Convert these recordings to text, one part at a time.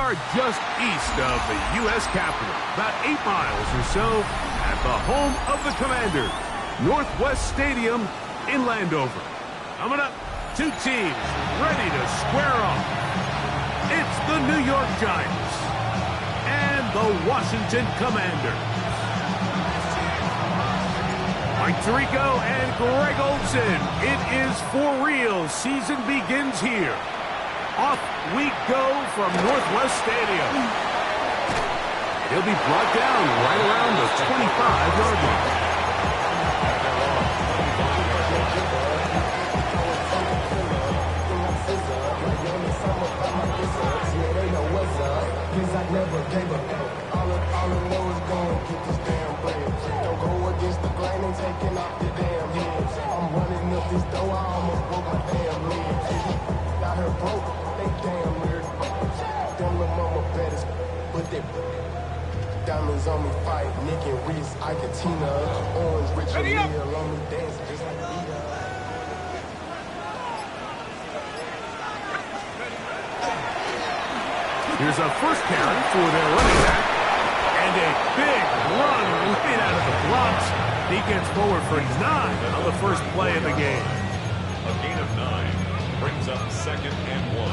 are just east of the U.S. Capitol, about 8 miles or so, at the home of the Commanders, Northwest Stadium in Landover. Coming up, 2 teams ready to square off. It's the New York Giants and the Washington Commanders. Mike Tirico and Greg Olson. It is for real. Season begins here. Off we go from Northwest Stadium. He'll be brought down right around the 25-yard line. Never gave up. All I know is going to get this damn bread. Don't go against the grain and taking off your damn heads. I'm running up this door, I almost broke my damn legs. Got her broke, they damn weird. Them little mama betters, but they diamonds on me fight. Nick and Reese, Ike and Tina, Orange, Richard, Neal on me dancing just like Vita. Here's a first carry for their running back. And a big run right out of the blocks. He gets forward for 9 on the first play of the game. A gain of 9 brings up 2nd and 1.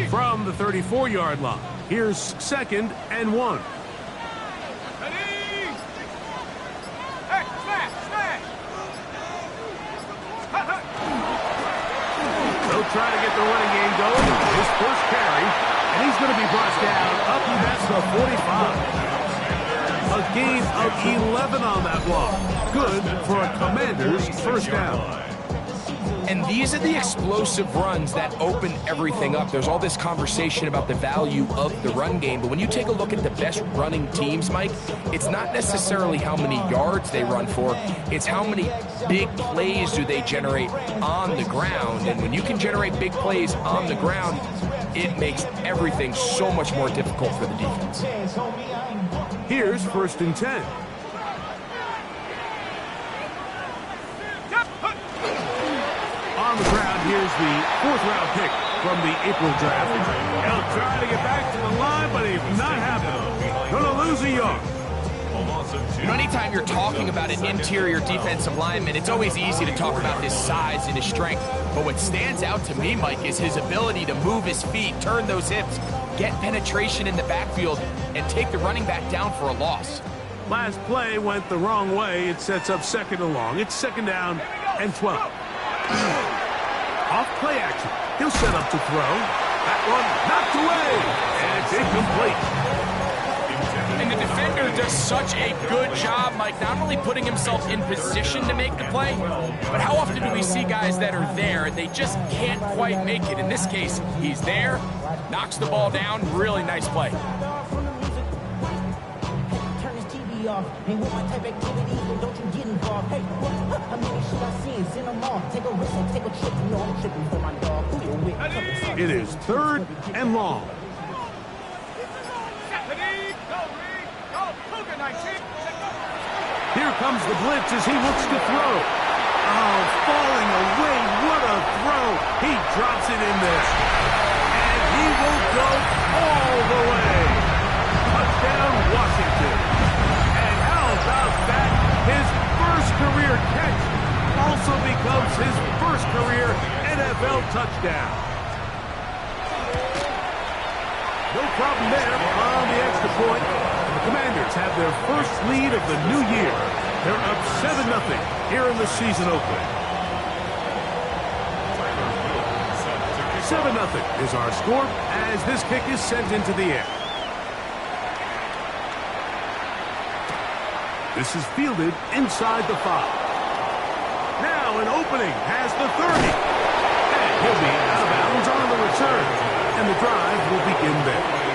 From the 34-yard line, here's 2nd and 1. They'll try to get the running game going. His first carry, and he's going to be brought down up past the 45. A gain of 11 on that block. Good for a Commander's first down. And these are the explosive runs that open everything up. There's all this conversation about the value of the run game, but when you take a look at the best running teams, Mike, it's not necessarily how many yards they run for, it's how many big plays do they generate on the ground. And when you can generate big plays on the ground, it makes everything so much more difficult for the defense. Here's 1st and 10. On the ground, here's the 4th-round pick from the April draft. He'll try to get back to the line, but it's not happening. Going to lose a yard. You know, anytime you're talking about an interior defensive lineman, it's always easy to talk about his size and his strength. But what stands out to me, Mike, is his ability to move his feet, turn those hips, get penetration in the backfield, and take the running back down for a loss. Last play went the wrong way. It sets up 2nd and long. It's 2nd down and 12. Off play action. He'll set up to throw. That one knocked away. And it's incomplete. And the defender does such a good job, Mike, not only putting himself in position to make the play, but how often do we see guys that are there and they just can't quite make it? In this case, he's there, knocks the ball down. Really nice play. Off. Ain't with my type activities, but don't you get involved. Hey, how many should I see? Send them off. Take a risk and take a trip. You know I'm tripping for my dog. Who you with? It is 3rd and long. Here comes the blitz as he looks to throw. Oh, falling away. What a throw. He drops it in this. And he will go all the way. Touchdown, Washington. About that, his first career catch also becomes his first career NFL touchdown. No problem there on the extra point. The Commanders have their first lead of the new year. They're up 7-0 here in the season opener. 7-0 is our score as this kick is sent into the air. This is fielded inside the 5. Now an opening has the 30. And he'll be out of bounds on the return. And the drive will begin there.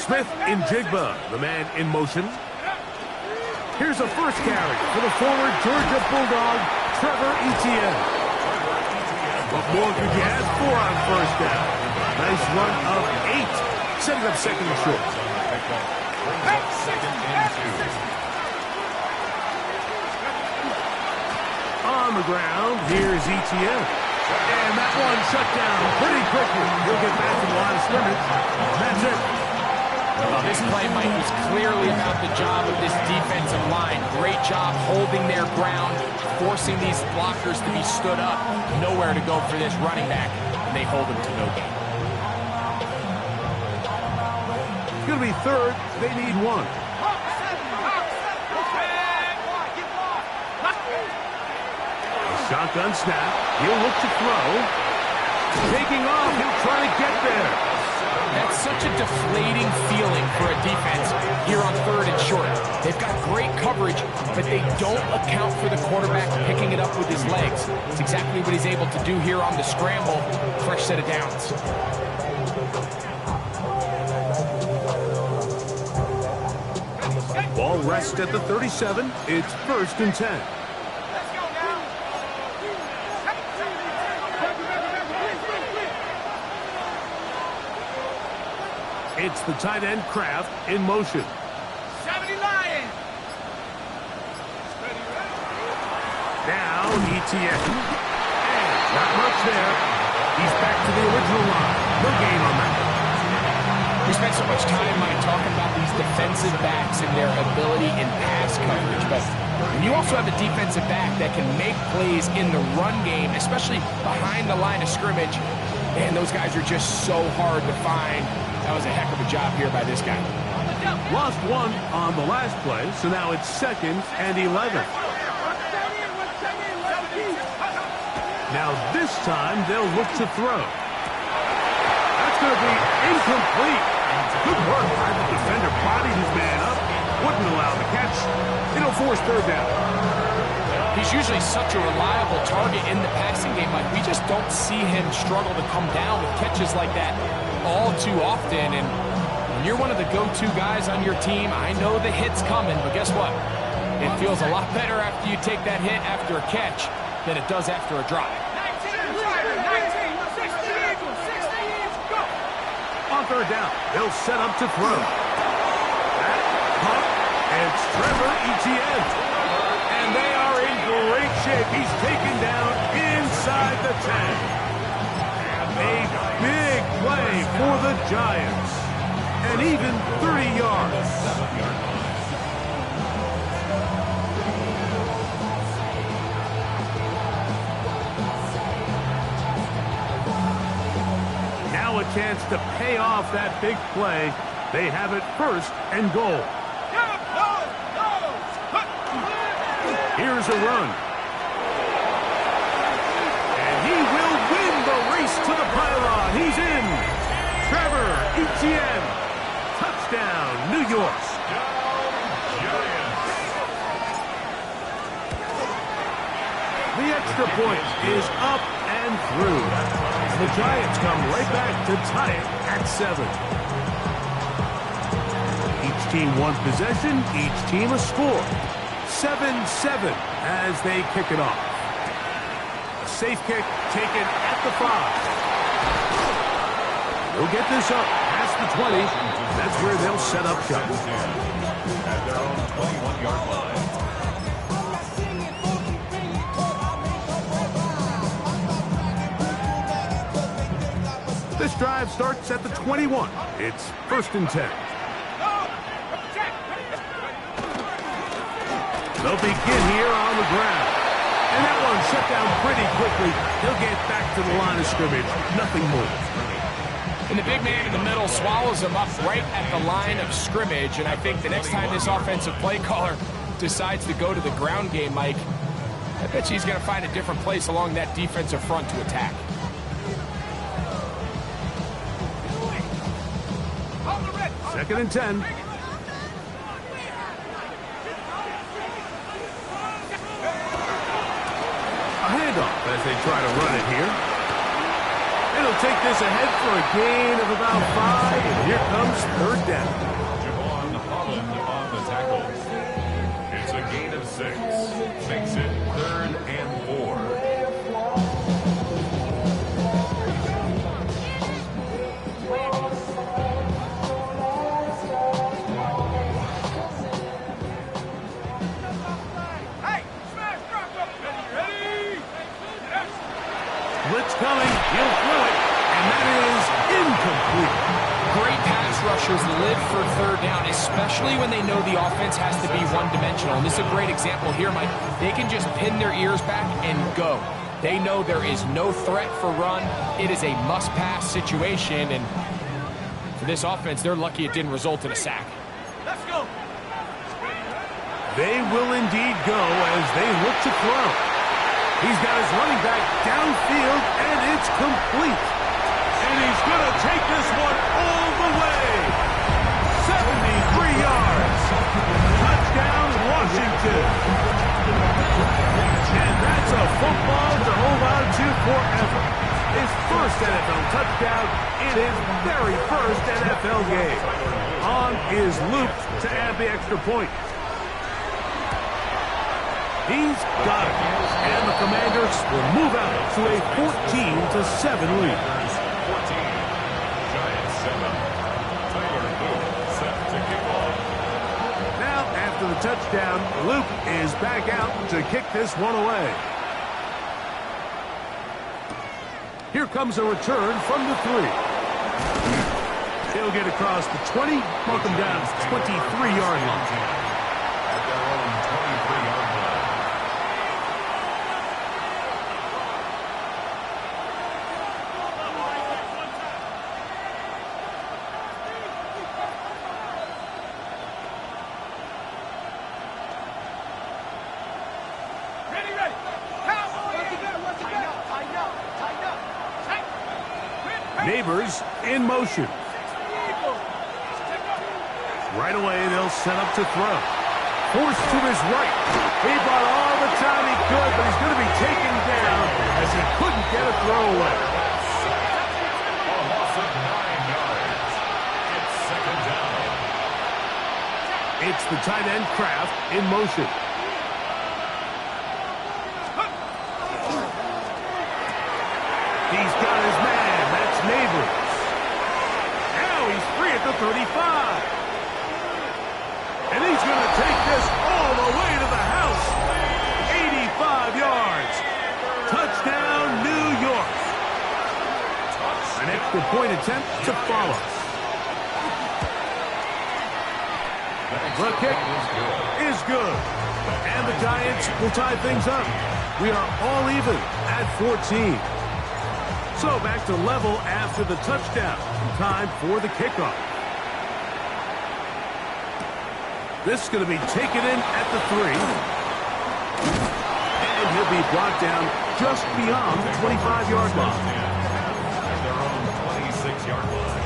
Smith in Jigba, the man in motion. Here's a first carry for the former Georgia Bulldog, Trevor Etienne. What more could you ask for on first down? Nice run of 8, setting up second and short. Second and 2. On the ground, here's Etienne. And that one shut down pretty quickly. He'll get back to the line of scrimmage. That's it. Well, this play, Mike, was clearly about the job of this defensive line. Great job holding their ground, forcing these blockers to be stood up. Nowhere to go for this running back, and they hold him to no gain. It's going to be third. They need 1. Shotgun snap. He'll look to throw. Taking off. He'll try to get there. That's such a deflating feeling for a defense here on third and short. They've got great coverage, but they don't account for the quarterback picking it up with his legs. It's exactly what he's able to do here on the scramble. Fresh set of downs. Ball rests at the 37. It's first and 10. It's the tight end Kraft in motion. 70 Lions. Down Etienne. And not much there. He's back to the original line. No gain on that. We spent so much time, Mike, talking about these defensive backs and their ability in pass coverage, but when you also have a defensive back that can make plays in the run game, especially behind the line of scrimmage, man, those guys are just so hard to find. That was a heck of a job here by this guy. Lost 1 on the last play, so now it's second and 11. Now this time they'll look to throw. That's going to be incomplete. Good work by the defender. Bodied his man up. Wouldn't allow the catch. It'll force third down. He's usually such a reliable target in the passing game. Like, we just don't see him struggle to come down with catches like that all too often. And when you're one of the go-to guys on your team, I know the hit's coming, but guess what? It feels a lot better after you take that hit after a catch than it does after a drive. 19, 60 Eagles, go! On third down, they'll set up to throw. That pump, it's Trevor Etienne. And they are in great shape. He's taken down inside the 10. A big play for the Giants. And even 30 yards. Now a chance to pay off that big play. They have it first and goal. Here's a run. And he will win the race to the pylon. He's in. Trevor Etienne. Touchdown, New York. The extra point is up and through. And the Giants come right back to tie it at 7. Each team one possession, each team a score. 7-7 as they kick it off. A safe kick taken at the 5. They'll get this up past the 20. That's where they'll set up shop. At their own 21-yard line. This drive starts at the 21. It's first and 10. They'll begin here on the ground. And that one shut down pretty quickly. He'll get back to the line of scrimmage. Nothing more. And the big man in the middle swallows him up right at the line of scrimmage. And I think the next time this offensive play caller decides to go to the ground game, Mike, I bet he's going to find a different place along that defensive front to attack. Second and 10. A handoff as they try to run it here. It'll take this ahead for a gain of about 5. And here comes third down. Javon Holland on the tackle. It's a gain of 6. Makes it 3rd and 4. Blitz coming. He'll throw it. And that is incomplete. Great pass rushers live for third down, especially when they know the offense has to be one-dimensional. And this is a great example here, Mike. They can just pin their ears back and go. They know there is no threat for run. It is a must-pass situation. And for this offense, they're lucky it didn't result in a sack. Let's go. They will indeed go as they look to throw. He's got his running back downfield, and it's complete. And he's going to take this one all the way. 73 yards. Touchdown, Washington. And that's a football to hold on to forever. His first NFL touchdown in his very first NFL game. On is Luke to add the extra point. He's got it. And the Commanders will move out to a 14-7 lead. 14. Giants set up. Tyler Luke set to kick off. Now, after the touchdown, Luke is back out to kick this one away. Here comes a return from the 3. He'll get across the 20, mark him down to 23-yard line. At their own 23-yard line. Ready, ready. Cowboys. Tighten up. Neighbors in motion. Right away, they'll set up to throw. Forced to his right. He brought all the time he could, but he's going to be taken down as he couldn't get a throw away. A loss of 9 yards. It's 2nd down. It's the tight end Kraft in motion. He's got his man. That's Neighbors. Now he's free at the 35. And he's going to take this all the way to the house. 85 yards. Touchdown, New York. An extra point attempt to follow. The kick is good. And the Giants will tie things up. We are all even at 14. So back to level after the touchdown. Time for the kickoff. This is going to be taken in at the 3. And he'll be brought down just beyond the 25-yard line. At their own 26-yard line.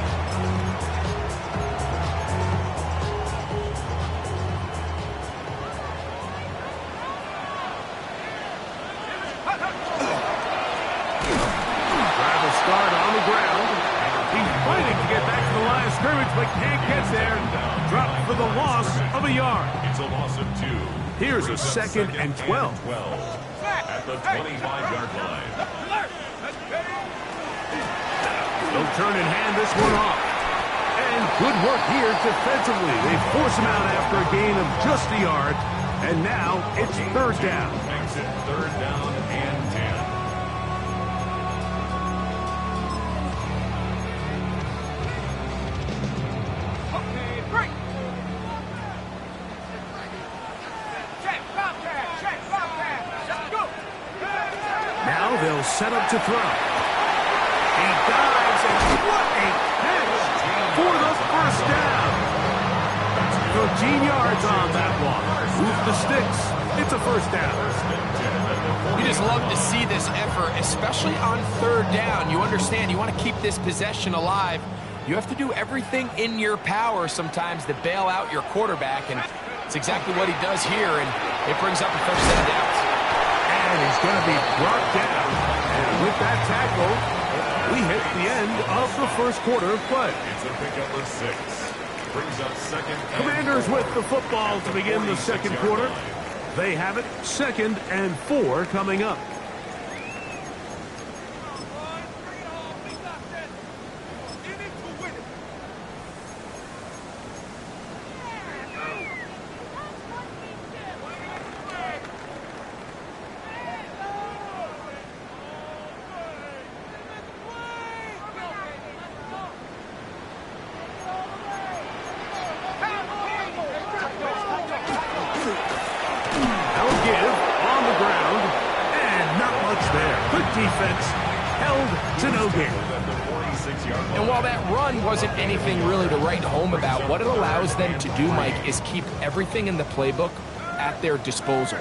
Travel start on the ground. He's fighting to get back to the line of scrimmage, but can't get there. Dropped for the loss of a yard. It's a loss of 2. Here's a Brings up second and 12. At the 25-yard line. They'll turn and hand this one off. And good work here defensively. They force him out after a gain of just a yard. And now it's third down. Makes it 3rd down and 10. Okay, break. Check, 5. set up to throw. He dives, and what a catch for the first down. So 15 yards on that one. Move the sticks. It's a first down. You just love to see this effort, especially on third down. You understand, you want to keep this possession alive. You have to do everything in your power sometimes to bail out your quarterback, and it's exactly what he does here, and it brings up a first set of downs. And he's going to be brought down. And with that tackle, we hit the end of the first quarter of play. It's a pickup of 6. Brings up second. Commanders with the football to begin the second quarter. They have it 2nd and 4 coming up. Defense held to no gain. And while that run wasn't anything really to write home about, what it allows them to do, Mike, is keep everything in the playbook at their disposal.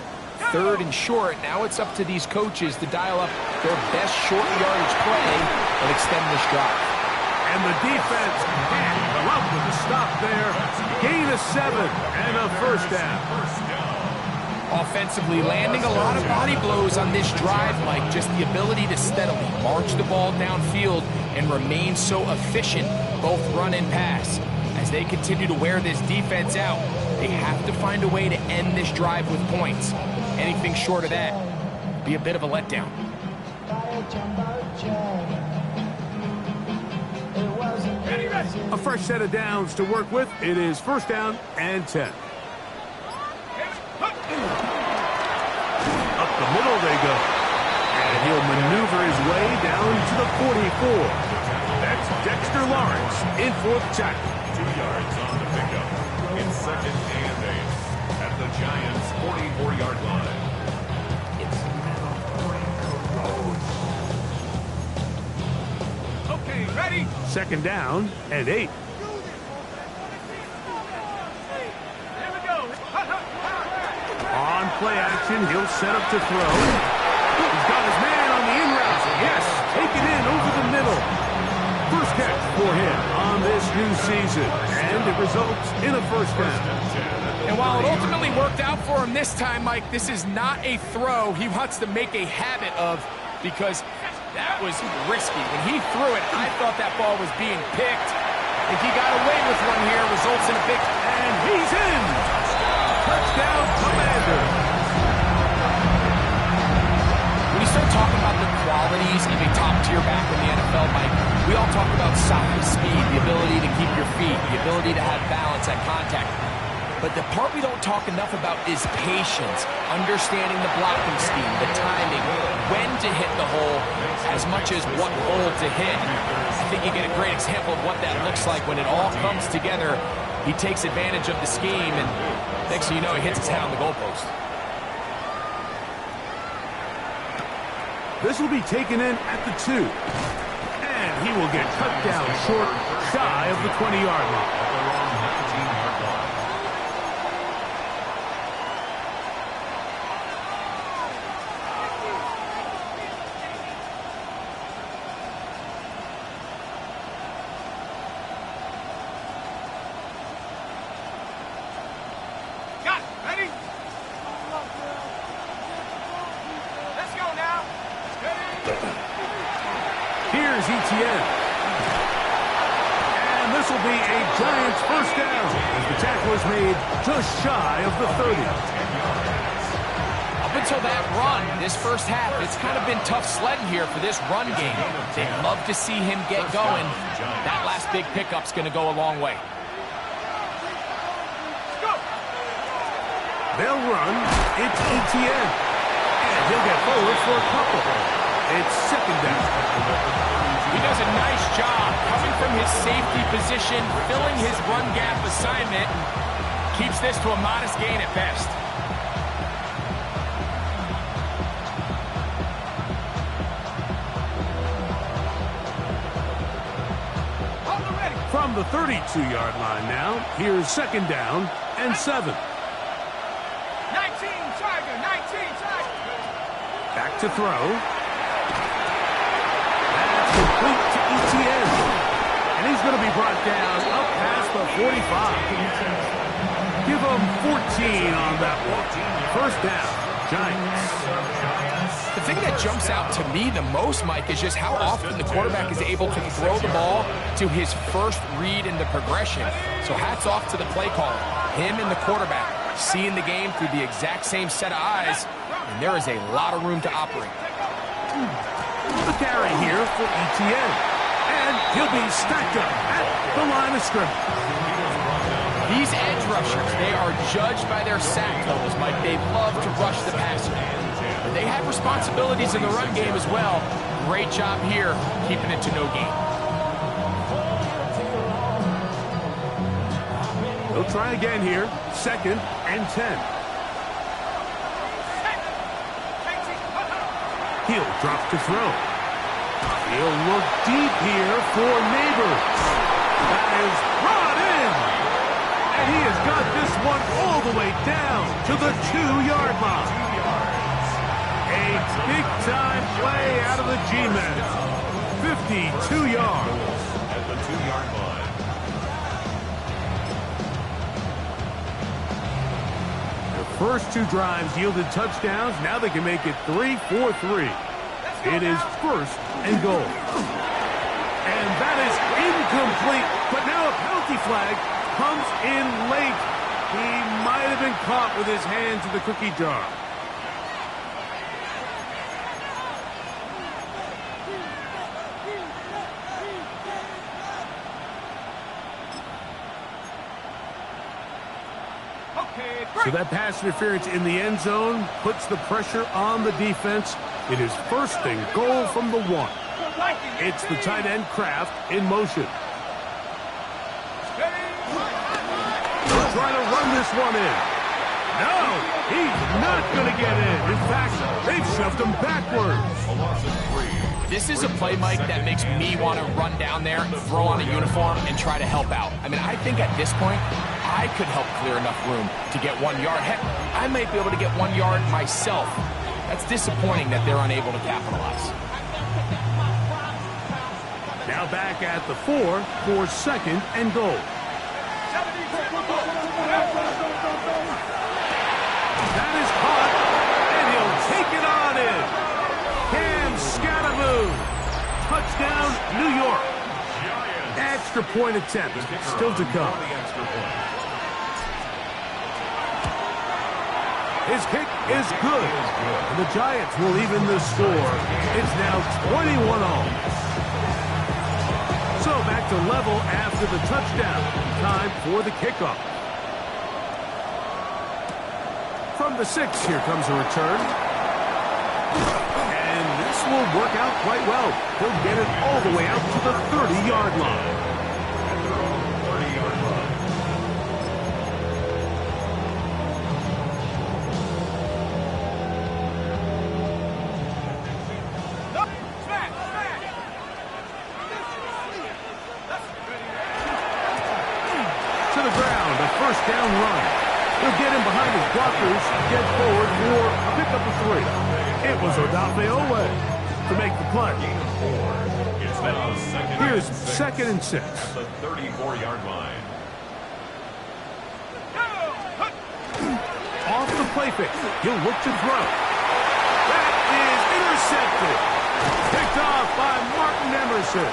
3rd and short, now it's up to these coaches to dial up their best short yardage play and extend this drive. And the defense can't come up with a stop there. Gain of 7 and a first down. Offensively, landing a lot of body blows on this drive, Mike. Just the ability to steadily march the ball downfield and remain so efficient, both run and pass. As they continue to wear this defense out, they have to find a way to end this drive with points. Anything short of that would be a bit of a letdown. A fresh set of downs to work with. It is first down and 10. Up the middle they go. And he'll maneuver his way down to the 44. That's Dexter Lawrence in fourth tackle. 2 yards on the pickup. It's 2nd and 8 at the Giants' 44-yard line. Okay, ready? 2nd down and 8. On play action, he'll set up to throw. He's got his man on the in route. Yes, taken in over the middle. First catch for him on this new season, and it results in a first down. And while it ultimately worked out for him this time, Mike, this is not a throw he wants to make a habit of, because that was risky. When he threw it, I thought that ball was being picked. If he got away with one here, results in a big... And he's in! Touchdown, Commander! When you start talking about the qualities of a top-tier back in the NFL, Mike, we all talk about size, speed, the ability to keep your feet, the ability to have balance at contact. But the part we don't talk enough about is patience, understanding the blocking scheme, the timing, when to hit the hole, as much as what hole to hit. I think you get a great example of what that looks like when it all comes together. He takes advantage of the scheme, and next thing you know, he hits his head on the goalpost. This will be taken in at the 2. And he will get cut down short, shy of the 20-yard line. Here's Etienne. And this will be a Giants first down as the tackle is made just shy of the 30. Up until that run, this first half, it's kind of been tough sledding here for this run game. They'd love to see him get going. That last big pickup's going to go a long way. They'll run. It's Etienne. And he'll get forward for a couple. It's 2nd down. He does a nice job coming from his safety position, filling his run gap assignment, keeps this to a modest gain at best. From the 32-yard line now, here's second down and 7. 19 Tiger, 19 Tiger. Back to throw. That's complete to ETN. And he's going to be brought down up past the 45. Give him 14 on that one. First down, Giants. The thing that jumps out to me the most, Mike, is just how often the quarterback is able to throw the ball to his first read in the progression. So hats off to the play caller. Him and the quarterback seeing the game through the exact same set of eyes, and there is a lot of room to operate. The carry here for ETN. And he'll be stacked up at the line of scrimmage. These edge rushers, they are judged by their sack totals, Mike. They love to rush the passer. But they have responsibilities in the run game as well. Great job here, keeping it to no gain. They'll try again here. Second and 10. He'll drop to throw. He'll look deep here for Neighbors. That is brought in. And he has got this one all the way down to the 2-yard line. A big-time play out of the G-Men. 52 yards. At the 2-yard line. The first 2 drives yielded touchdowns. Now they can make it 3-4-3. It is first and goal. And that is incomplete. But now a penalty flag comes in late. He might have been caught with his hands in the cookie jar. So that pass interference in the end zone puts the pressure on the defense. It is first and goal from the 1. It's the tight end Kraft in motion. They'll try to run this one in. No, he's not going to get in. In fact, they've shoved him backwards. A loss of 3. This is a play, Mike, that makes me want to run down there, throw on a uniform, and try to help out. I mean, I think at this point, I could help clear enough room to get 1 yard. Heck, I might be able to get 1 yard myself. That's disappointing that they're unable to capitalize. Now back at the 4 for second and goal. That is caught, and he'll take it on in. Cam Scataboo. Touchdown, New York. Extra point attempt still to come. His kick is good. And the Giants will even the score. It's now 21-all. So back to level after the touchdown. Time for the kickoff. From the 6, here comes a return. And this will work out quite well. He'll get it all the way out to the 30-yard line. At their own 30-yard line. To the ground, a first down run. He'll get him behind his blockers, get forward for a pickup of 3. It was Odafe Owe to make the play. It's now Here's second and 6. At the 34-yard line. Off the play fake. He'll look to throw. That is intercepted. Picked off by Martin Emerson.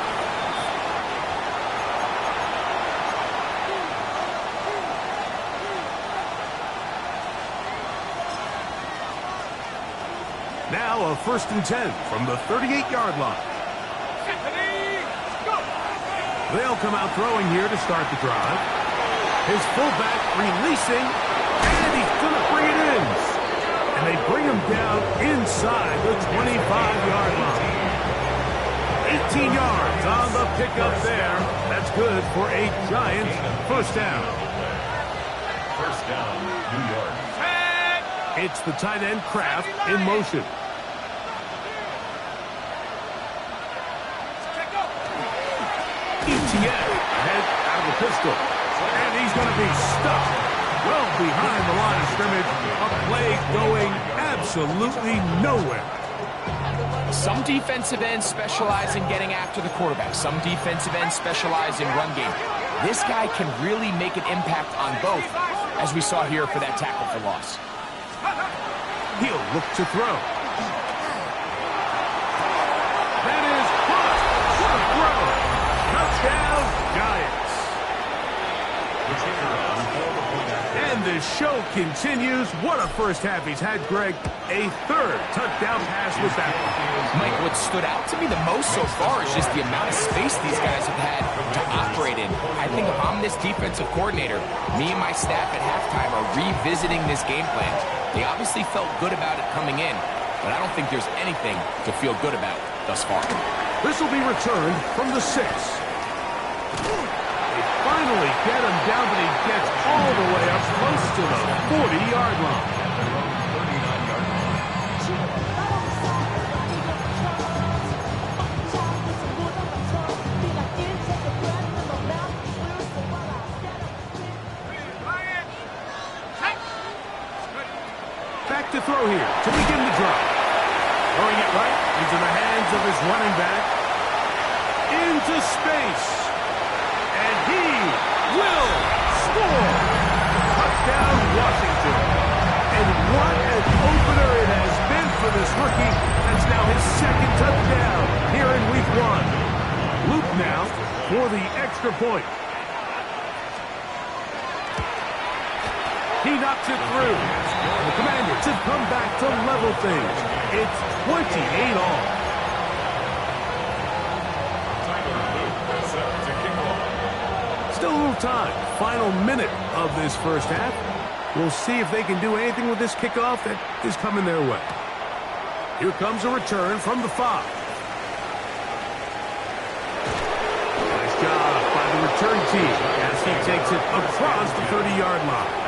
Now a first and 10 from the 38-yard line. They'll come out throwing here to start the drive. His fullback releasing, and he's going to bring it in. And they bring him down inside the 25-yard line. 18 yards on the pickup there. That's good for a Giant first down. First down, New York. It's the tight end Kraft in motion. ETN head pistol. And he's going to be stuck well behind the line of scrimmage. A play going absolutely nowhere. Some defensive ends specialize in getting after the quarterback. Some defensive ends specialize in run game. This guy can really make an impact on both, as we saw here for that tackle for loss. He'll look to throw. That is caught. What a throw. Touchdown, Giants. And the show continues. What a first half he's had, Greg. A third touchdown pass with that one. Mike, what stood out to me the most so far is just the amount of space these guys have had to operate in. I think if I'm this defensive coordinator, me and my staff at halftime are revisiting this game plan. They obviously felt good about it coming in, but I don't think there's anything to feel good about thus far. This will be returned from the 6. They finally get him down, but he gets all the way up close to the 40-yard line. Back to throw here to begin the drive. Throwing it right into the hands of his running back. Into space. And he will score. Touchdown, Washington. And what an opener it has been for this rookie. That's now his second touchdown here in week 1. Luke now for the extra point. He knocks it through. The Commanders have come back to level things. It's 28 all. Still a little time. Final minute of this first half. We'll see if they can do anything with this kickoff that is coming their way. Here comes a return from the 5. Nice job by the return team as he takes it across the 30-yard line.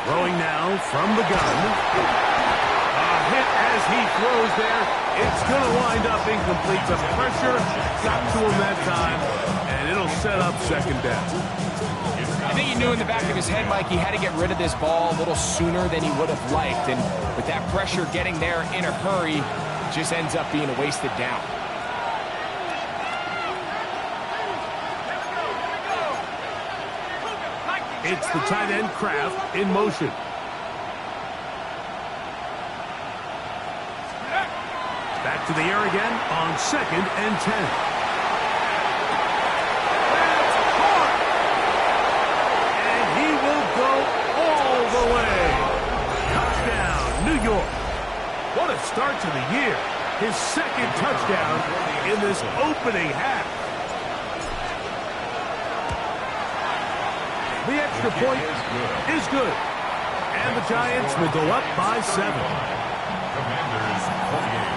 Throwing now from the gun. A hit as he throws there. It's going to wind up incomplete. The pressure got to him that time, and it'll set up second down. I think he knew in the back of his head, Mike, he had to get rid of this ball a little sooner than he would have liked. And with that pressure getting there in a hurry, it just ends up being a wasted down. It's the tight end, Kraft, in motion. Back to the air again on 2nd and 10. That's caught! And he will go all the way. Touchdown, New York. What a start to the year. His second touchdown in this opening half. The extra point is good. And the Giants will go up by 7. Commanders 48.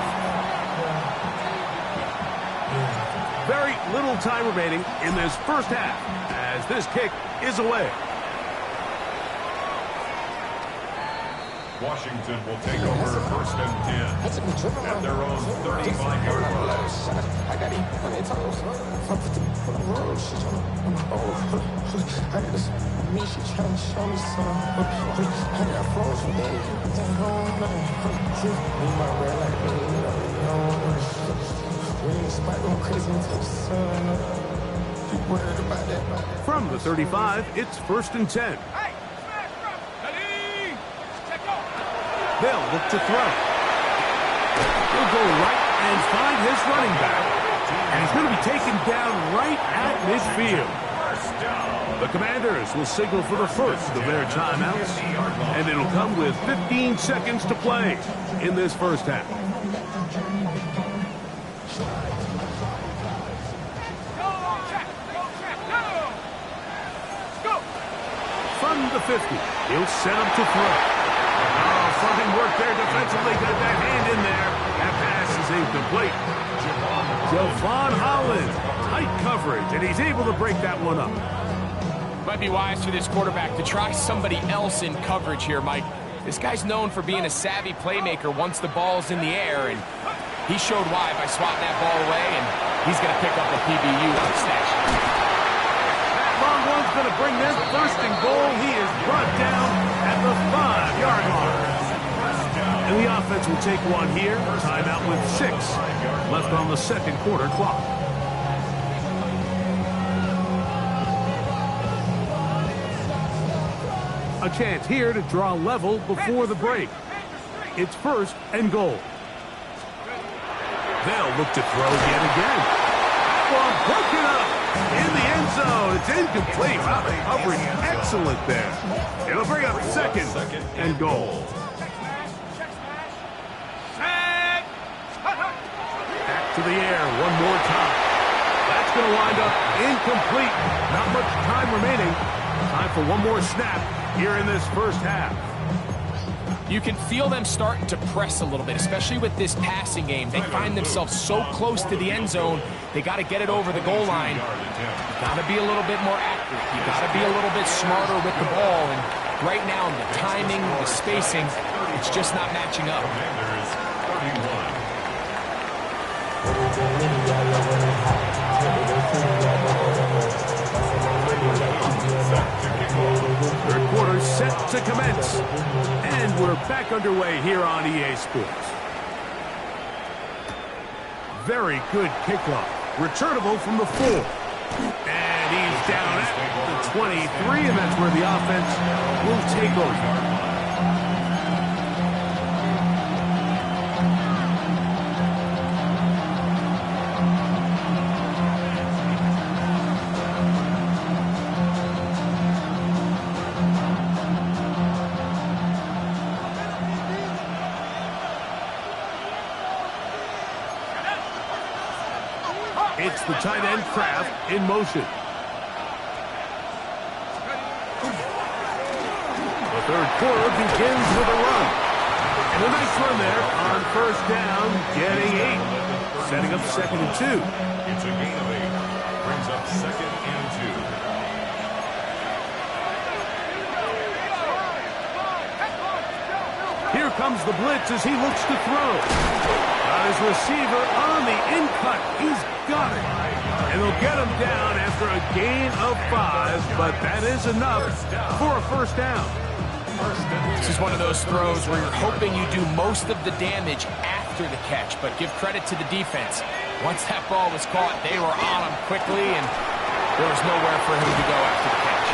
Very little time remaining in this first half as this kick is away. Washington will take over 1st and 10 at their own 35-yard line. I got it on their toes. I'm on the road. She tryna, I got this me. She tryna show me some. I got flows from daddy. Me my red like me. We ain't spot going crazy until the sun. You worried about that? From the 35, it's 1st and 10. They'll look to throw. He'll go right and find his running back. And he's going to be taken down right at midfield. The Commanders will signal for the first of their timeouts. And it'll come with 15 seconds to play in this first half. From the 50, he'll set up to throw. Fine work there defensively. Got that hand in there. That pass is incomplete. Javon Holland, tight coverage, and he's able to break that one up. Might be wise for this quarterback to try somebody else in coverage here, Mike. This guy's known for being a savvy playmaker once the ball's in the air, and he showed why by swatting that ball away, and he's going to pick up a PBU on the snatch. That long one's going to bring them first and goal. He is brought down at the 5-yard line. And the offense will take one here. Timeout with 6 left on the second quarter clock. A chance here to draw level before the break. It's first and goal. They'll look to throw yet again. That ball broken up in the end zone. It's incomplete. Wow, the coverage excellent there. It'll bring up second and goal. Back to the air one more time. That's going to wind up incomplete. Not much time remaining. Time for one more snap here in this first half. You can feel them starting to press a little bit, especially with this passing game. They find themselves so close to the end zone, they got to get it over the goal line. You got to be a little bit more accurate. You got to be a little bit smarter with the ball. And right now, the timing, the spacing, it's just not matching up. Third quarter set to commence. And we're back underway here on EA Sports. Very good kickoff. Returnable from the 4. And he's down at the 23, and that's where the offense will take over. It's the tight end Kraft in motion. The third quarter begins with a run. And a nice run there on first down, getting 8. Setting up second and 2. It's a gain of 8. Brings up second and 2. Here comes the blitz as he looks to throw. Got his receiver on the in-cut. He's got it. And they'll get him down after a gain of 5, but that is enough for a first down. This is one of those throws where you're hoping you do most of the damage after the catch, but give credit to the defense. Once that ball was caught, they were on him quickly, and there was nowhere for him to go after the catch.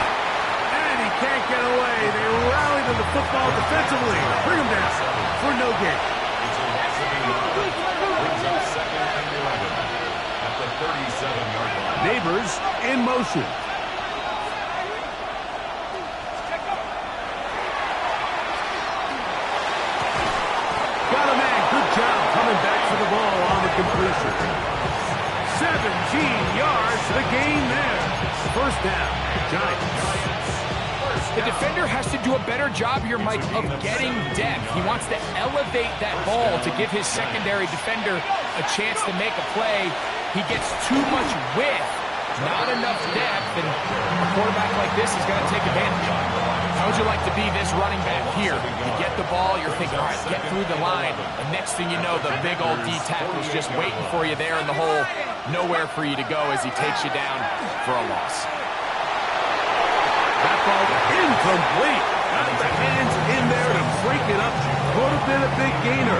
And he can't get away. They rally to the football defensively. Bring him down for no gain. Brings up second and 11 at the 37-yard line. Neighbors in motion. Got a man. Good job coming back for the ball on the completion. 17 yards to the gain there. First down, Giants. The defender has to do a better job here, Mike, of getting depth. He wants to elevate that ball to give his secondary defender a chance to make a play. He gets too much width, not enough depth, and a quarterback like this is going to take advantage. How would you like to be this running back here? You get the ball, you're thinking, all right, get through the line. The next thing you know, the big old D-tackle's just waiting for you there in the hole. Nowhere for you to go as he takes you down for a loss. That ball incomplete. Got the hands in there to break it up. Could have been a big gainer.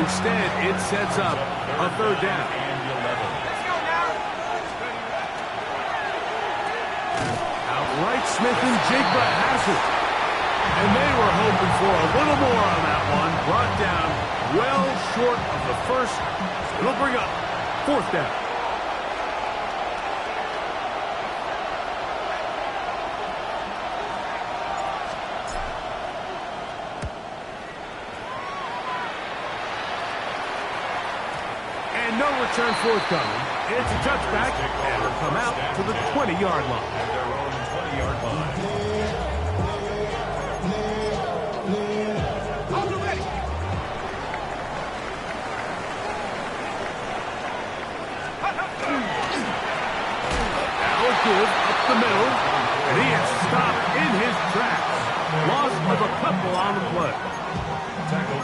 Instead, it sets up a third down. Outright Smith and Jigba has it. And they were hoping for a little more on that one. Brought down well short of the first. It'll bring up fourth down. No return forthcoming. It's a touchback, and it'll come out to the 20-yard line. At their own 20-yard line. Now a give up the middle. And he is stopped in his tracks. Loss of a couple on the play.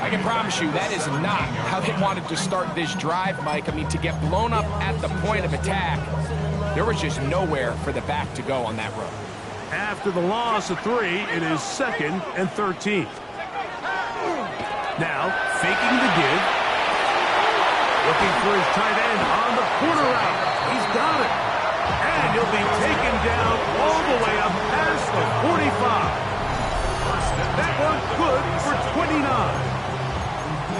I can promise you that is not how they wanted to start this drive, Mike. I mean, to get blown up at the point of attack, there was just nowhere for the back to go on that run. After the loss of 3, it is 2nd and 13. Now, faking the give. Looking for his tight end on the corner route. He's got it. And he'll be taken down all the way up past the 45. That one good for 29.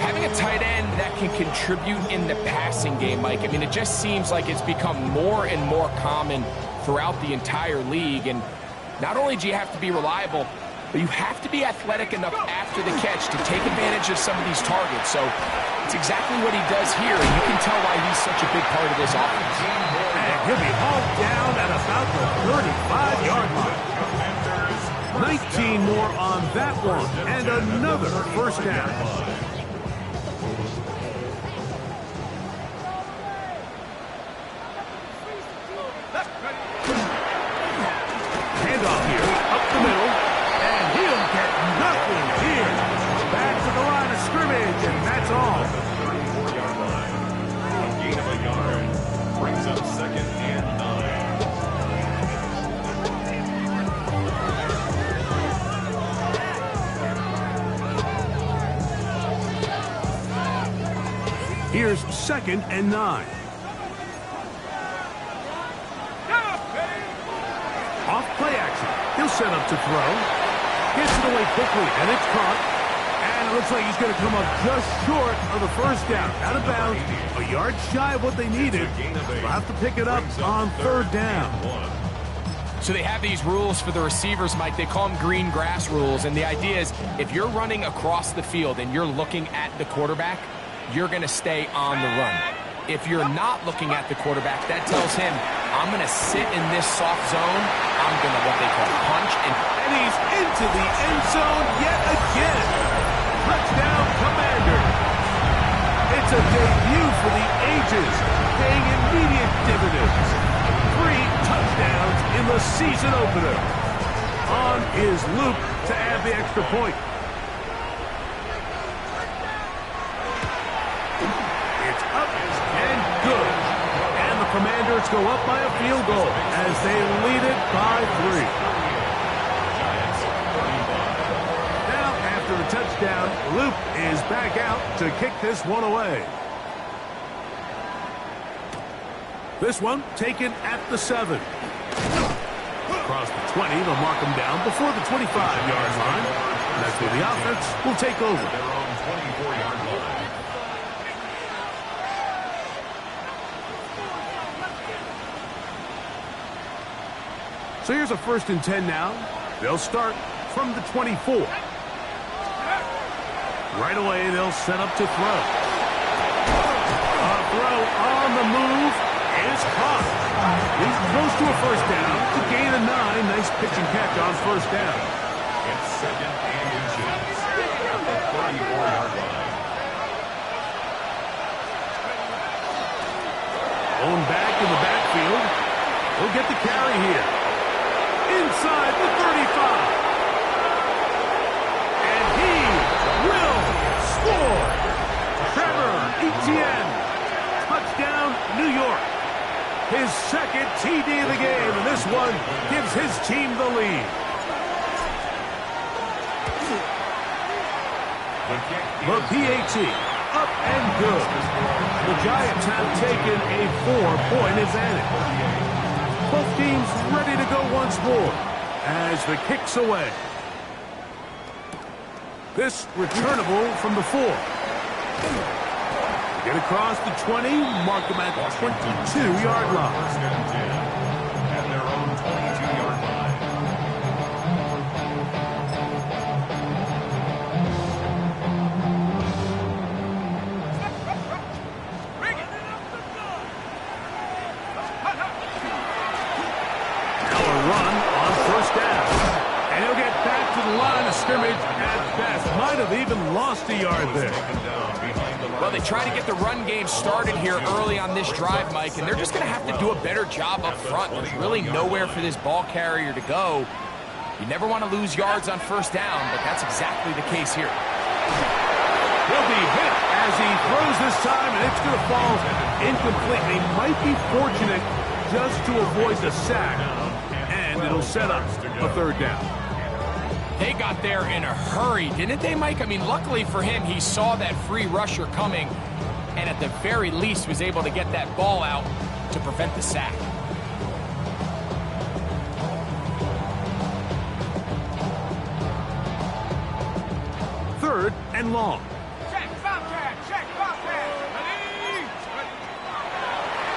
Having a tight end that can contribute in the passing game, Mike, I mean, it just seems like it's become more and more common throughout the entire league. And not only do you have to be reliable, but you have to be athletic enough after the catch to take advantage of some of these targets. So it's exactly what he does here, and you can tell why he's such a big part of this offense. And he'll be hauled down at about the 35-yard line. 19 more on that one, and another first down. Handoff here, up the middle, and he'll get nothing here. Back to the line of scrimmage, and that's all. 34-yard line. A gain of a yard brings up 2nd and 9. Here's 2nd and 9. Off play action. He'll set up to throw. Gets it away quickly, and it's caught. And it looks like he's going to come up just short of the first down. Out of bounds, a yard shy of what they needed. They'll have to pick it up on 3rd down. So they have these rules for the receivers, Mike. They call them green grass rules. And the idea is if you're running across the field and you're looking at the quarterback, you're going to stay on the run. If you're not looking at the quarterback, that tells him, I'm going to sit in this soft zone. I'm going to what they call punch. And he's into the end zone yet again. Touchdown, Commander. It's a debut for the ages, paying immediate dividends. 3 touchdowns in the season opener. On is Luke to add the extra point. It's up and good. And the Commanders go up by a field goal as they lead it by 3. Now, after a touchdown, Luke is back out to kick this one away. This one taken at the 7. Across the 20, they'll mark him down before the 25-yard line. And that's where the offense will take over. Their own 24-yard line. So here's a 1st and 10 now. They'll start from the 24. Right away, they'll set up to throw. A throw on the move is caught. He's close to a first down to gain a 9. Nice pitch and catch on first down. It's 2nd and inches at the 34-yard line. Owen back in the backfield. He'll get the carry here. Inside the 35. And he will score. Trevor Etienne. Touchdown, New York. His 2nd TD of the game, and this one gives his team the lead. The PAT, up and good. The Giants have taken a 4-point advantage. Both teams ready to go once more as the kick's away. This returnable from the 4. Get across the 20, mark them at the 22-yard line. 1st and 10 at their own 22-yard line. Now a run on first down. And he'll get back to the line of scrimmage at best. Might have even lost a yard there. Well, they try to get the run game started here early on this drive, Mike, and they're just going to have to do a better job up front. There's really nowhere for this ball carrier to go. You never want to lose yards on first down, but that's exactly the case here. He'll be hit as he throws this time, and it's going to fall incomplete. They might be fortunate just to avoid the sack, and it'll set up a third down. They got there in a hurry, didn't they, Mike? I mean, luckily for him, he saw that free rusher coming, and at the very least was able to get that ball out to prevent the sack. Third and long. Check, Bobcat, check, Bobcat.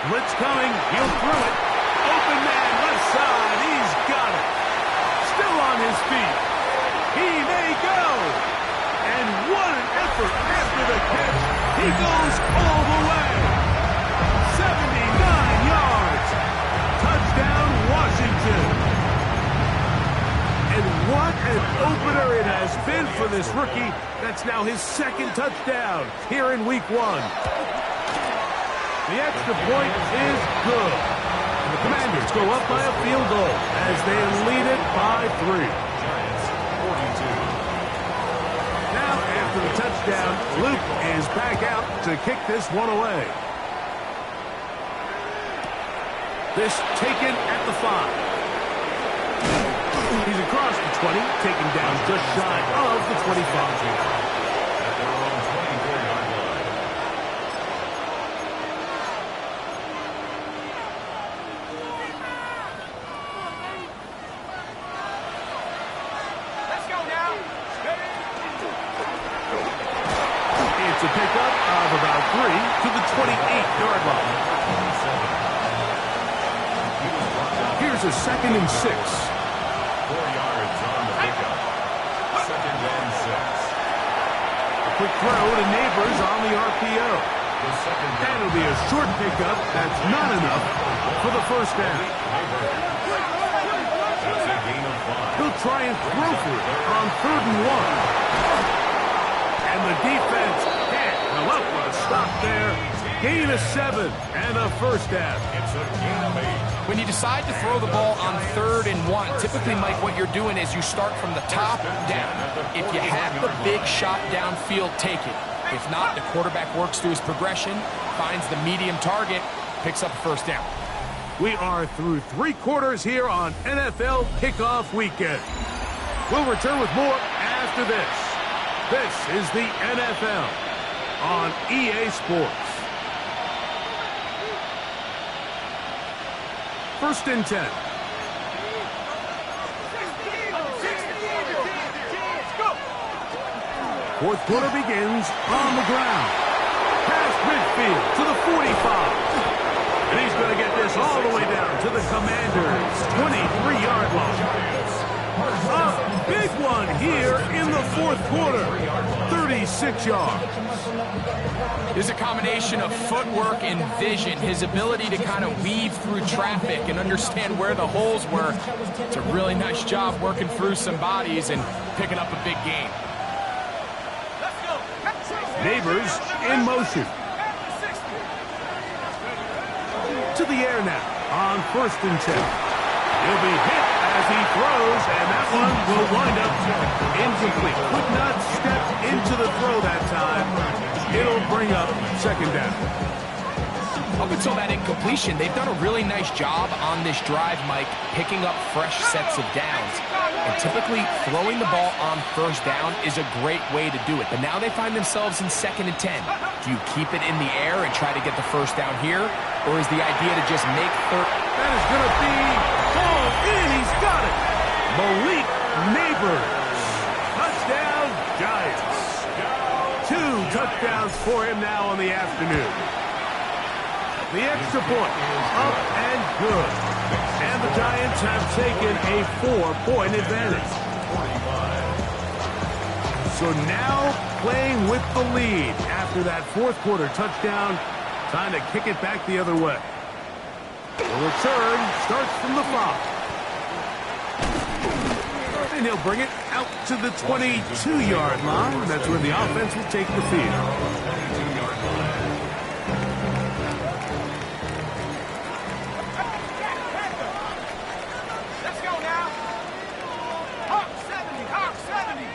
Blitz coming. He'll throw it. Open man, left side. He's got it. Still on his feet. He may go. And what an effort after the catch. He goes all the way. 79 yards. Touchdown, Washington. And what an opener it has been for this rookie. That's now his second touchdown here in week 1. The extra point is good. And the Commanders go up by a field goal as they lead it by 3. Now, after the touchdown, Luke is back out to kick this one away. This taken at the 5. He's across the 20, taken down just shy of the 25. It's a pickup of about 3 to the 28-yard line. Here's a 2nd and 6. 4 yards on the pickup. 2nd and 6. A quick throw to Neighbors on the RPO. That'll be a short pickup. That's not enough for the first down. He'll try and throw for it on 3rd and 1. And the defense can't come up with a stop there. Gain of 7 and a first down. It's a gain of 8. When you decide to throw the ball on 3rd and 1, typically, Mike, what you're doing is you start from the top down. If you have the big shot downfield, take it. If not, the quarterback works through his progression, finds the medium target, picks up a first down. We are through 3 quarters here on NFL Kickoff Weekend. We'll return with more after this. This is the NFL on EA Sports. 1st and 10. Fourth quarter begins on the ground. Past midfield to the 45. And he's going to get this all the way down to the Commanders' 23-yard line. A big one here in the 4th quarter. 36 yards. There's a combination of footwork and vision, his ability to kind of weave through traffic and understand where the holes were. It's a really nice job working through some bodies and picking up a big gain. Neighbors in motion. To the air now on 1st and 10. He'll be hit as he throws, and that one will wind up incomplete. Could not step into the throw that time. It'll bring up 2nd down. Up until that incompletion, they've done a really nice job on this drive, Mike, picking up fresh sets of downs. And typically, throwing the ball on 1st down is a great way to do it. But now they find themselves in 2nd and 10. Do you keep it in the air and try to get the first down here? Or is the idea to just make third? That is going to be ball in. He's got it. Malik Neighbors. Touchdown, Giants. 2 touchdowns for him now on the afternoon. The extra point up and good. And the Giants have taken a 4-point advantage. So now playing with the lead after that 4th quarter touchdown. Time to kick it back the other way. The return starts from the 5. And he'll bring it out to the 22-yard line. That's where the offense will take the field. 22-yard line. Let's go now. Hawk 70, Hawk 70.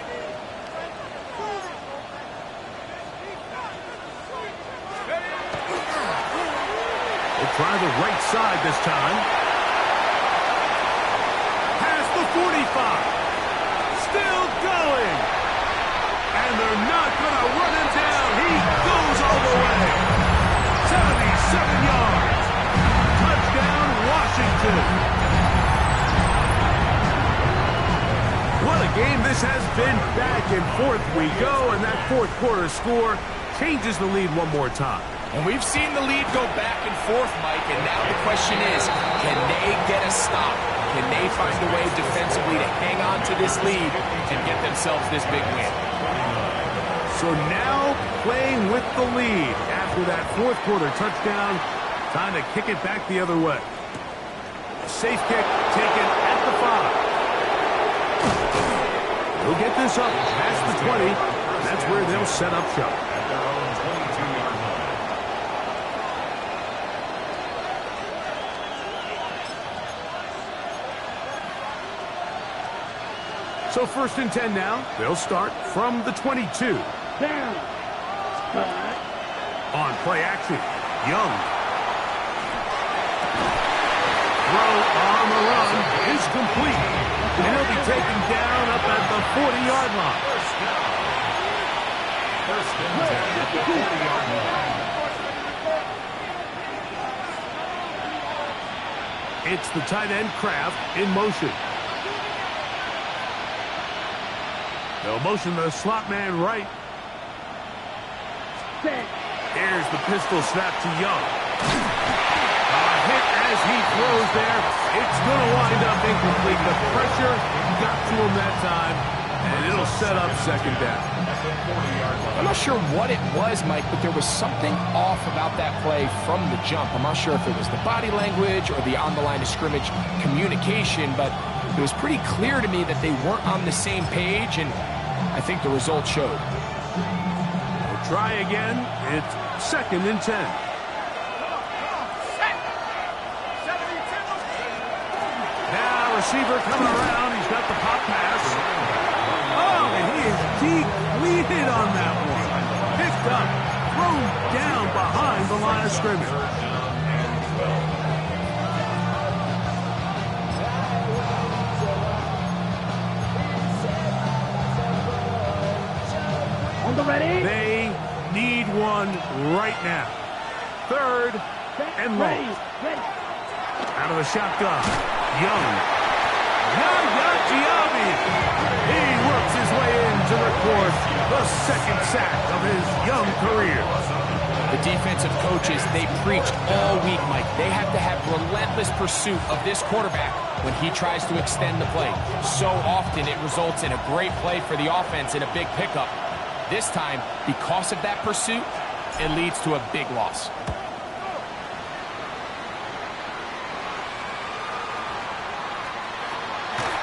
They'll try the right side this time. Past the 45. Still going. And they're not going to run him down. He goes all the way. 77 yards. Touchdown, Washington. What a game this has been. Back and forth we go, and that fourth quarter score changes the lead one more time. And we've seen the lead go back and forth, Mike, and now the question is, can they get a stop? Can they find a way defensively to hang on to this lead and get themselves this big win? So now playing with the lead after that fourth quarter touchdown, time to kick it back the other way. Safe kick taken at the 5. He'll get this up past the 20. That's where they'll set up shop. At their own 22-yard line. So 1st and 10 now. They'll start from the 22. Down. On play action, Young. Throw on the run is complete. And he'll be taken down up at the 40-yard line. First down. First and 10 at the 40-yard line. It's the tight end Kraft in motion. They'll motion the slot man right. Here's the pistol snap to Young. A hit as he throws there. It's going to wind up incomplete. The pressure got to him that time, and it'll set up second down. I'm not sure what it was, Mike, but there was something off about that play from the jump. I'm not sure if it was the body language or the on-the-line of scrimmage communication, but it was pretty clear to me that they weren't on the same page, and I think the result showed. We'll try again. It's 2nd and 10. Now receiver coming around. He's got the pop pass. Oh, and he is depleted on that one. Picked up, thrown down behind the line of scrimmage. On the ready. They need one right now. 3rd and long. Out of the shotgun. Young. Yaya Diaby. He works his way in to record the 2nd sack of his young career. The defensive coaches, they preached all week, Mike. They have to have relentless pursuit of this quarterback when he tries to extend the play. So often it results in a great play for the offense and a big pickup. This time, because of that pursuit, it leads to a big loss.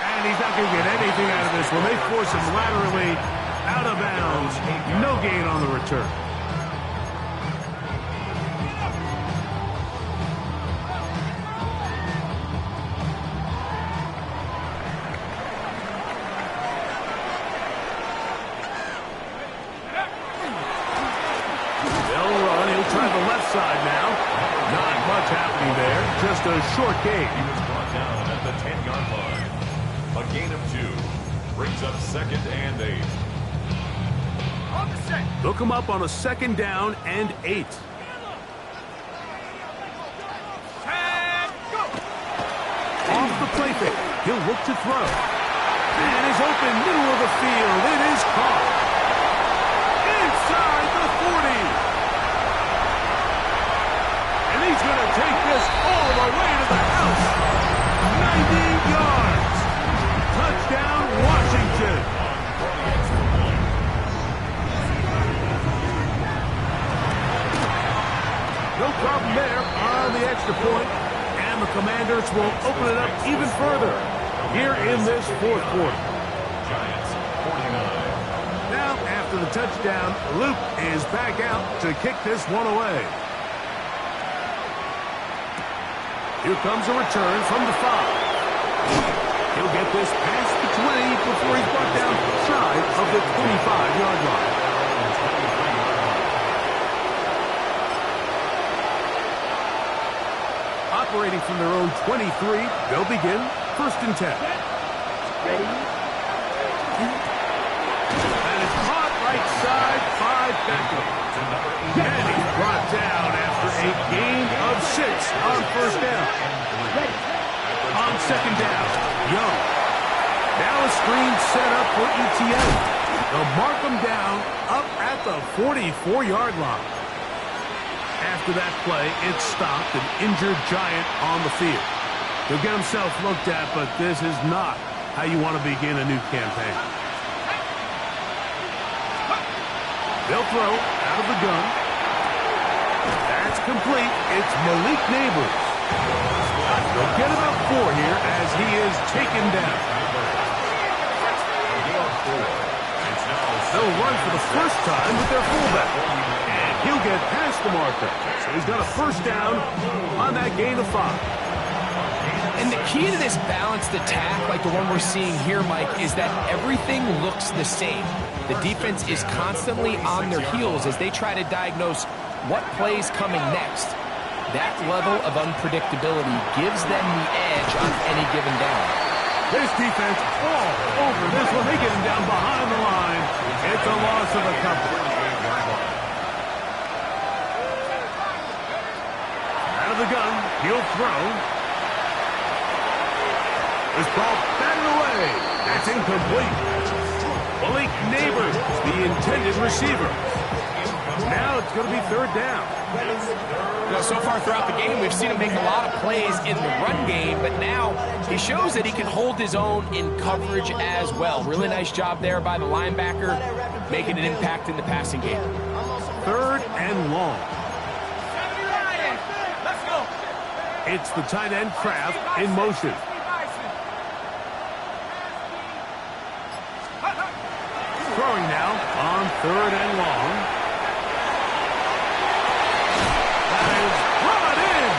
And he's not going to get anything out of this one. They force him laterally out of bounds. No gain on the return. They'll run. He'll try the left side now. Not much happening there. Just a short gain. He was brought down at the 10-yard line. A gain of 2 brings up 2nd and 8. On the set. Look him up on a 2nd down and 8. And go. Off the play fake. He'll look to throw. And is open middle of the field. It is caught. Inside the 40. And he's going to take this all the way to the house. 90 yards. Touchdown, Washington. No problem there on the extra point. And the Commanders will open it up even further here in this fourth quarter. Giants 49. Now, after the touchdown, Luke is back out to kick this one away. Here comes a return from the 5. He'll get this past the 20 before he's brought down shy of the 25-yard line. Operating from their own 23, they'll begin 1st and 10. Ready? And it's caught right side, 5 back up. And he's brought down after a gain of 6 on 1st down. On 2nd down, Young. Now a screen set up for ETN. They'll mark him down up at the 44-yard line. After that play, it stopped an injured Giant on the field. He'll get himself looked at, but this is not how you want to begin a new campaign. They'll throw out of the gun. That's complete. It's Malik Neighbors. They'll get about 4 here as he is taken down. They'll run for the first time with their fullback. And he'll get past the marker. So he's got a 1st down on that gain of 5. And the key to this balanced attack, like the one we're seeing here, Mike, is that everything looks the same. The defense is constantly on their heels as they try to diagnose what play's coming next. That level of unpredictability gives them the edge on any given down. This defense all over this one. They get him down behind the line. It's a loss of a couple. Out of the gun, he'll throw. This ball batted away. That's incomplete. Malik Neighbors, the intended receiver. Now it's going to be 3rd down. So far throughout the game, we've seen him make a lot of plays in the run game, but now he shows that he can hold his own in coverage as well. Really nice job there by the linebacker, making an impact in the passing game. 3rd and long. Let's go. It's the tight end Kraft in motion. Throwing now on 3rd and long. That is brought in.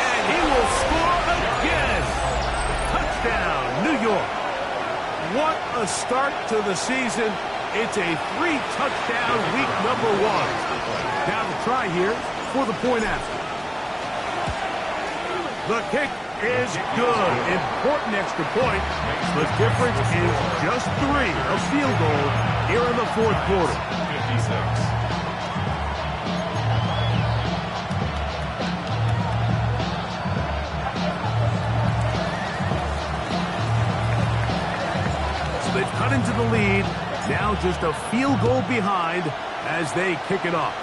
And he will score again. Touchdown, New York. What a start to the season. It's a 3-touchdown week number 1. Now the try here for the point after. The kick is good. Important extra point. The difference is just 3, a field goal here in the 4th quarter. 56. So they've cut into the lead. Now just a field goal behind as they kick it off.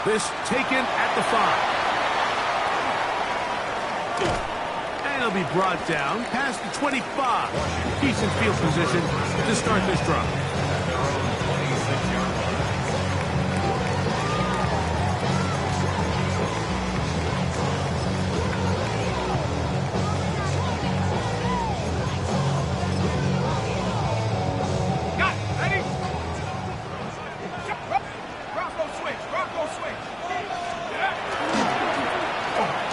This taken at the 5. And he'll be brought down past the 25. Decent field position to start this drive. Got it. Ready? Bronco switch. Bronco switch.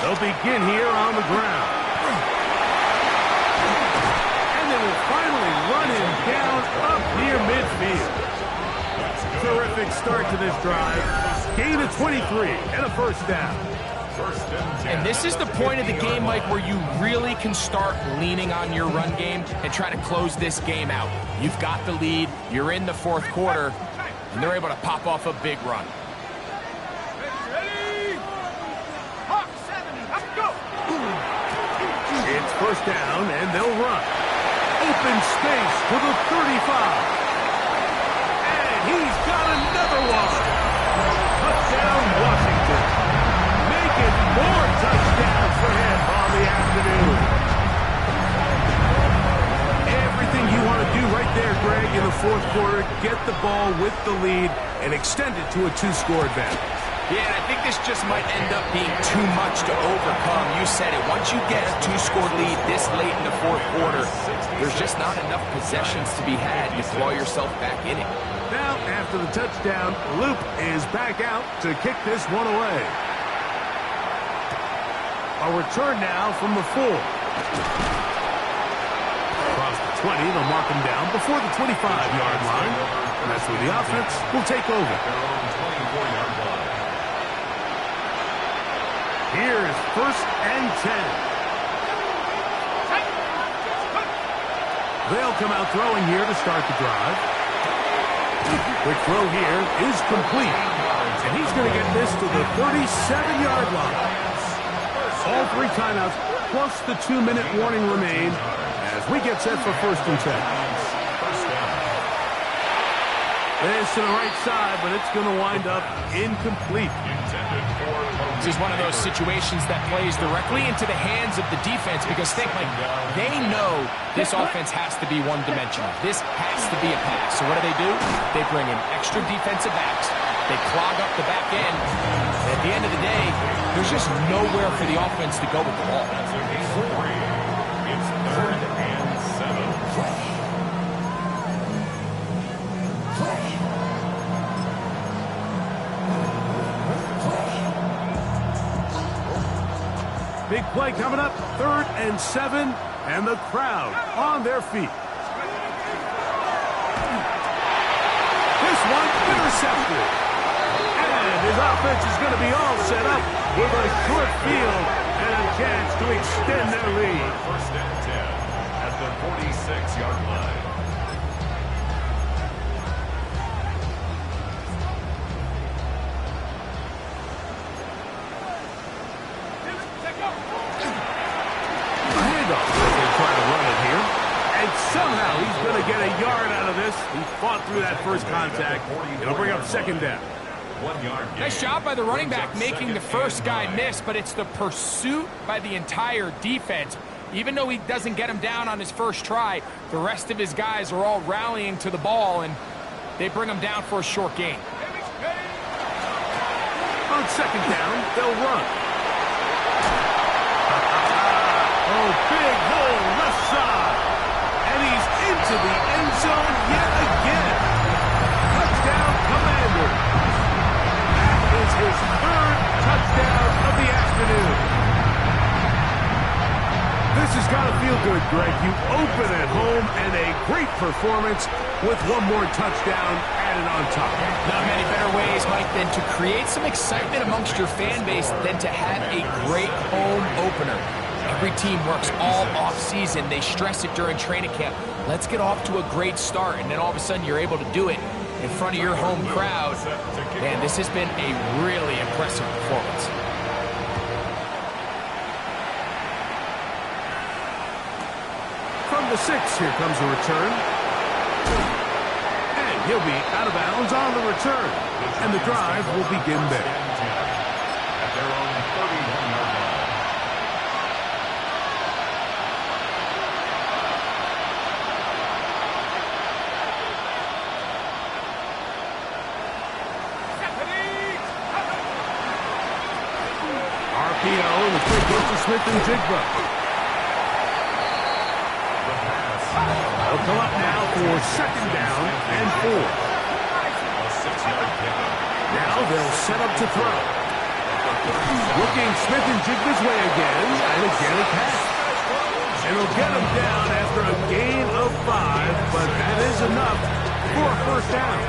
They'll begin here on the ground. And they will finally run him down up near midfield. Terrific start to this drive. Gain of 23 and a 1st down. And this is the point of the game, Mike, where you really can start leaning on your run game and try to close this game out. You've got the lead, you're in the 4th quarter, and they're able to pop off a big run. Ready? Hawk 70. Let's go. It's 1st down, and they'll run. Open space to the 35. And he's got another one. Touchdown, Washington. Making more touchdowns for him on the afternoon. Everything you want to do right there, Greg, in the 4th quarter, get the ball with the lead and extend it to a 2-score advantage. Yeah, and I think this just might end up being too much to overcome. You said it. Once you get a two-score lead this late in the fourth quarter, there's just not enough possessions to be had to claw yourself back in it. Now, after the touchdown, Luke is back out to kick this one away. A return now from the 4. Across the 20, they'll mark him down before the 25-yard line. And that's where the offense will take over. Here's 1st and 10. They'll come out throwing here to start the drive. Quick throw here is complete. And he's going to get this to the 37-yard line. All 3 timeouts plus the 2-minute warning remain as we get set for 1st and 10. This to the right side, but it's going to wind up incomplete. This is one of those situations that plays directly into the hands of the defense because think, like, they know this offense has to be one-dimensional. This has to be a pass. So what do? They bring in extra defensive backs. They clog up the back end. And at the end of the day, there's just nowhere for the offense to go with the ball. It's 3rd and 7. Big play coming up, 3rd and 7, and the crowd on their feet. This one intercepted. And his offense is going to be all set up with a short field and a chance to extend their lead. 1st and 10 at the 46-yard line. Somehow he's going to get a yard out of this. He fought through that first contact. It'll bring up 2nd down. 1 yard gain. Nice job by the running back making the first guy miss, but it's the pursuit by the entire defense. Even though he doesn't get him down on his first try, the rest of his guys are all rallying to the ball, and they bring him down for a short gain. On 2nd down, they'll run. Oh, big hole left side. And he's into the end zone yet again. Touchdown, Commanders. That is his 3rd touchdown of the afternoon. This has got to feel good, Greg. You open at home and a great performance with one more touchdown added on top. Not many better ways, Mike, than to create some excitement amongst your fan base than to have a great home opener. Every team works all off-season. They stress it during training camp. Let's get off to a great start, and then all of a sudden you're able to do it in front of your home crowd. Man, this has been a really impressive performance. From the 6, here comes a return. And he'll be out of bounds on the return. And the drive will begin there. At their own 31-yard line. RPO and the quick hit to Smith and Jigba. They'll come up now for 2nd down and 4. A 6-yard pickup. Now they'll set up to throw. Looking Smith and Jigba's way again, and again a pass. And he'll get him down after a gain of 5, but that is enough for a 1st down.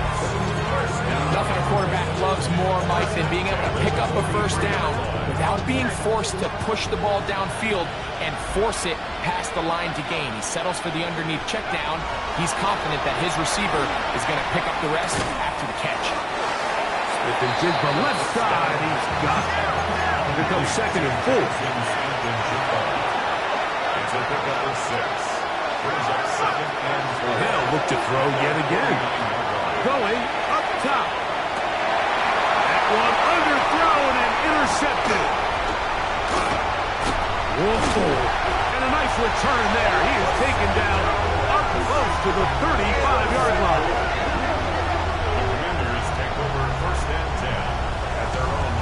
Nothing a quarterback loves more, Mike, than being able to pick up a 1st down without being forced to push the ball downfield and force it past the line to gain. He settles for the underneath check down. He's confident that his receiver is going to pick up the rest after the catch. Smith and Jigba left side. He's got it. Here comes 2nd and 4. It's a pickup of 6. Brings up 2nd and 4. They'll look to throw yet again. Going up top. That one underthrown and intercepted. Whoa. And a nice return there. He is taken down up close to the 35-yard line. The Commanders take over 1st and 10 at their own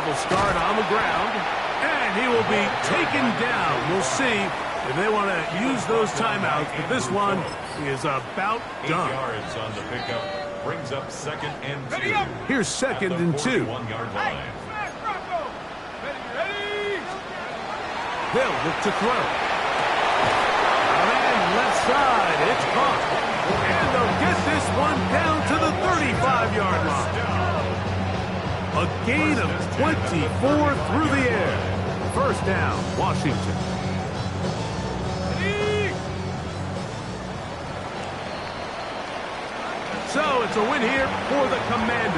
will start on the ground, and he will be taken down. We'll see if they want to use those timeouts, but this one is about 8 done. yards on the pickup. Brings up 2nd and 2. Here's 2nd and 2. 41-yard line. Smash Bronco. Ready. They'll look to throw. And left side, it's caught. And they'll get this one down to the 35-yard line. A gain of 24 through the air. First down, Washington. So it's a win here for the Commanders.